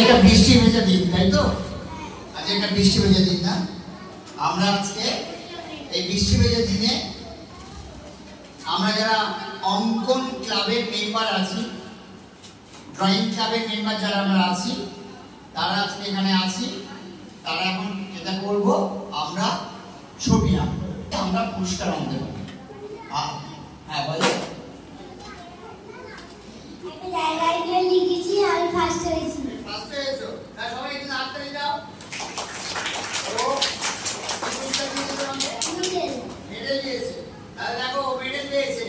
একটা বৃষ্টি ভেজা দিন, তাই তো? আজ একটা বৃষ্টি ভেজা দিন না? আমরা আজকে এই বৃষ্টি ভেজা দিনে আমরা যারা অঙ্কন ক্লাবের মেম্বার আছি, ড্রয়িং ক্লাবের মেম্বার যারা আমরা আছি, তারা আজকে এখানে আছি। তারা এখন যেটা করব, আমরা ছবি আঁকবো, আমরা পুরস্কার আনতে পারি। হ্যাঁ বলো। জায়গায় গিয়ে লিখেছি, আমি ফার্স্ট হয়েছি। ফার্স্ট হয়েছো? না সবাই একটু হাততালি দাও। ও পুরস্কার দিয়েছে তোমাকে? মেডেল দিয়েছে। তাহলে দেখো মেডেল দিয়েছে।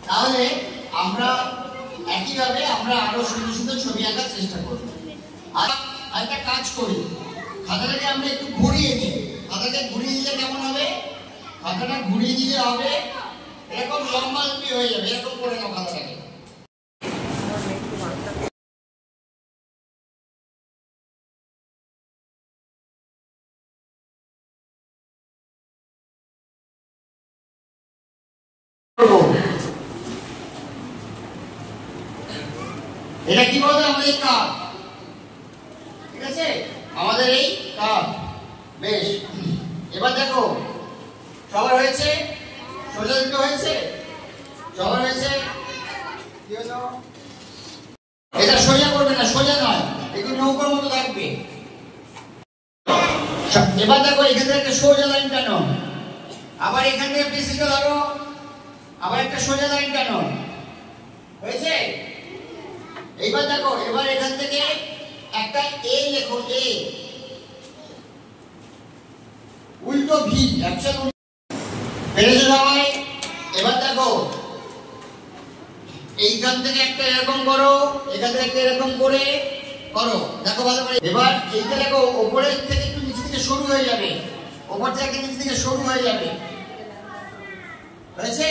তাহলে আমরা একইভাবে আমরা আরো সুন্দর সুন্দর ছবি আঁকার চেষ্টা করব। আর একটা কাজ করি, খাতাটাকে আমরা একটু ঘুরিয়ে নিই। খাতাকে ঘুরিয়ে দিলে কেমন হবে? খাতাটা ঘুরিয়ে দিলে হবে এরকম লম্বা লম্বি হয়ে যাবে। এরকম করে নাও খাতাটাকে। এটা কি বলতো? আমাদের কাপ, ঠিক আছে? আমাদের এই কাপ। বেশ, এবার দেখো সবার হয়েছে? সোজা দুটো হয়েছে? সবার হয়েছে? কি হলো? এটা সোজা করবে না, সোজা নয়, একটু নৌকার মতো থাকবে। এবার দেখো এখান থেকে একটা সোজা লাইন টানো, আবার এখান থেকে পেছনে ধরো, আবার একটা সোজা লাইন টানো। হয়েছে? এইবার দেখো, এবার এখান থেকে একটা এ লেখো, এ উল্টো ভি, অ্যাকশন পেরেছো সবাই? এবার দেখো এইখান থেকে একটা এরকম করো, এখান থেকে একটা এরকম করে করো। দেখো ভালো করে। এবার এইটা দেখো উপরের থেকে একটু নিচে থেকে শুরু হয়ে যাবে, উপর থেকে নিচে থেকে শুরু হয়ে যাবে। হয়েছে?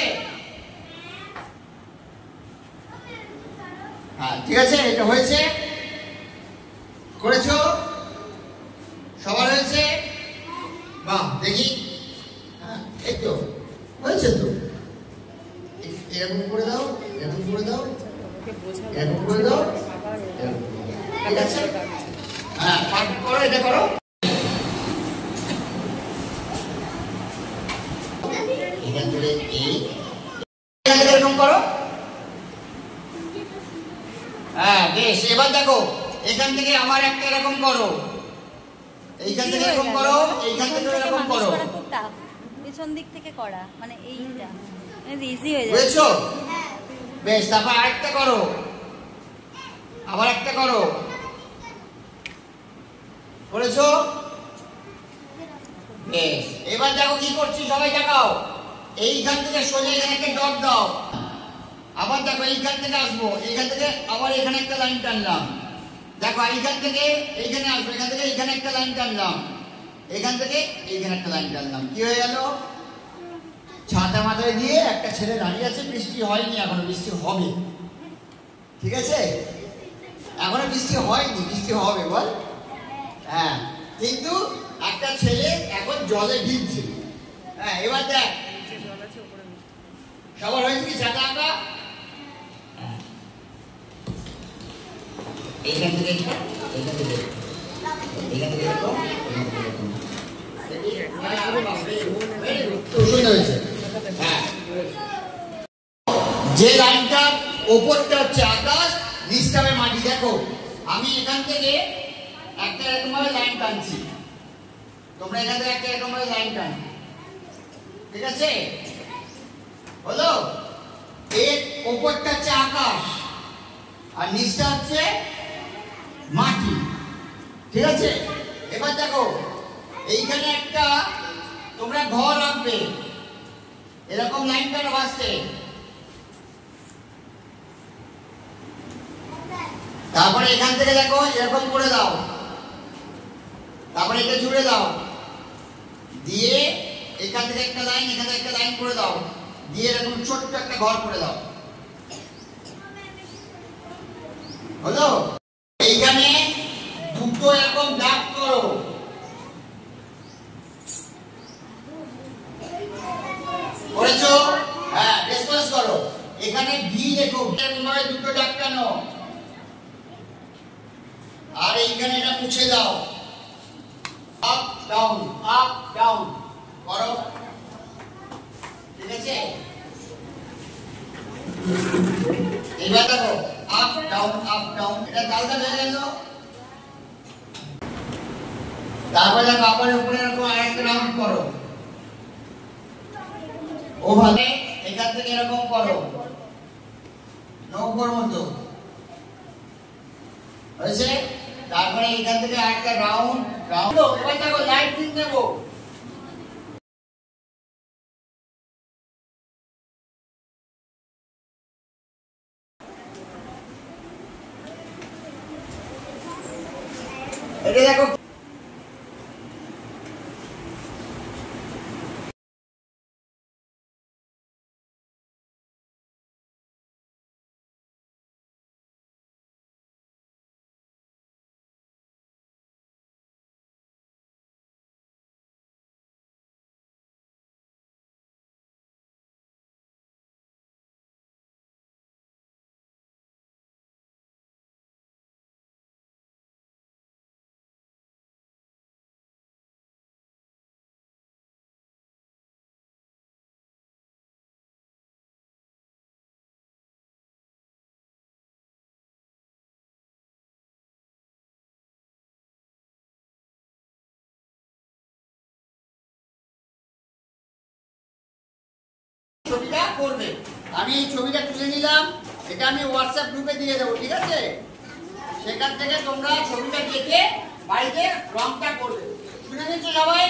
হ্যাঁ ঠিক আছে, এটা হয়েছে? করেছো? সবার হয়েছে? বাহ, দেখি। হ্যাঁ এই তো হয়েছে। তো এরকম করে দাও, এরকম করে দাও, এরকম করে দাও, ঠিক আছে? হ্যাঁ পাঠ করো, এটা করো। এখান থেকে এই এরকম করো। হ্যাঁ বেশ, এবার দেখো এখান থেকে আমার একটা এরকম করো, এইখান থেকে এরকম করো, এইখান থেকে এরকম করো। পেছন দিক থেকে করা মানে এইটা ইজি হয়ে যায়। বুঝছো? বেশ, তারপর আরেকটা করো, আবার একটা করো। করেছো? বেশ, এবার দেখো কি করছি, সবাই দেখাও। এইখান থেকে সোজা এখানে একটা ডট দাও। আবার দেখো এইখান থেকে আসবো, এইখান থেকে আবার এখানে একটা লাইন টানলাম। দেখো এইখান থেকে এইখানে আসবো, এখান থেকে এইখানে একটা লাইন টানলাম, এখান থেকে এইখানে একটা লাইন টানলাম। কি হয়ে গেল? ছাতা মাথায় দিয়ে একটা ছেলে দাঁড়িয়ে আছে। বৃষ্টি হয়নি এখনো, বৃষ্টি হবে, ঠিক আছে? এখনো বৃষ্টি হয়নি, বৃষ্টি হবে বল। হ্যাঁ, কিন্তু একটা ছেলে এখন জলে ভিজছে। হ্যাঁ এবার দেখ সবার হয়েছে কি ছাতা আঁকা? এইখান থেকে এইখান থেকে এইখান থেকে এরকম, সুন্দর হয়েছে। হ্যাঁ, যে লাইনটা ওপরটা হচ্ছে আকাশ, নিচটা হবে মাটি। দেখো আমি এখান থেকে একটা এরকম ভাবে লাইন টানছি, তোমরা এখান থেকে একটা এরকম ভাবে লাইন টান, ঠিক আছে? হলো? এর ওপরটা হচ্ছে আকাশ আর নিচটা হচ্ছে মাটি, ঠিক আছে? এবার দেখো এইখানে একটা তোমরা ঘর আঁকবে, এরকম লাইন টানো বাসতে। তারপরে এখান থেকে দেখো এরকম করে দাও, তারপরে এটা জুড়ে দাও, দিয়ে এখান থেকে একটা লাইন, এখান থেকে একটা লাইন করে দাও, দিয়ে এরকম ছোট্ট একটা ঘর করে দাও। হলো? এইখানে দুটো এরকম দাগ করো, করেছো? হ্যাঁ রেসপন্স করো। এখানে ভি লেখো, দুটো দাগ টানো, আর এই এখানে এটা মুছে দাও। আপ ডাউন করো, ঠিক আছে? এবার দেখো আপ ডাউন, এটা তালটা হয়ে গেল। তারপরে দেখো আবার উপরে এরকম আরেকটা রাউন্ড করো, ওভাবে এখান থেকে এরকম করো, নৌকোর মতো হয়েছে। তারপরে এখান থেকে আরেকটা রাউন্ড। এবার দেখো লাইট দিন দেবো। এটা দেখো ছবিটা করবে। আমি এই ছবিটা তুলে নিলাম, এটা আমি হোয়াটসঅ্যাপ গ্রুপে দিয়ে দেবো, ঠিক আছে? সেখান থেকে তোমরা ছবিটা দেখে বাড়িতে রংটা করবে। শুনে নিচ্ছ সবাই?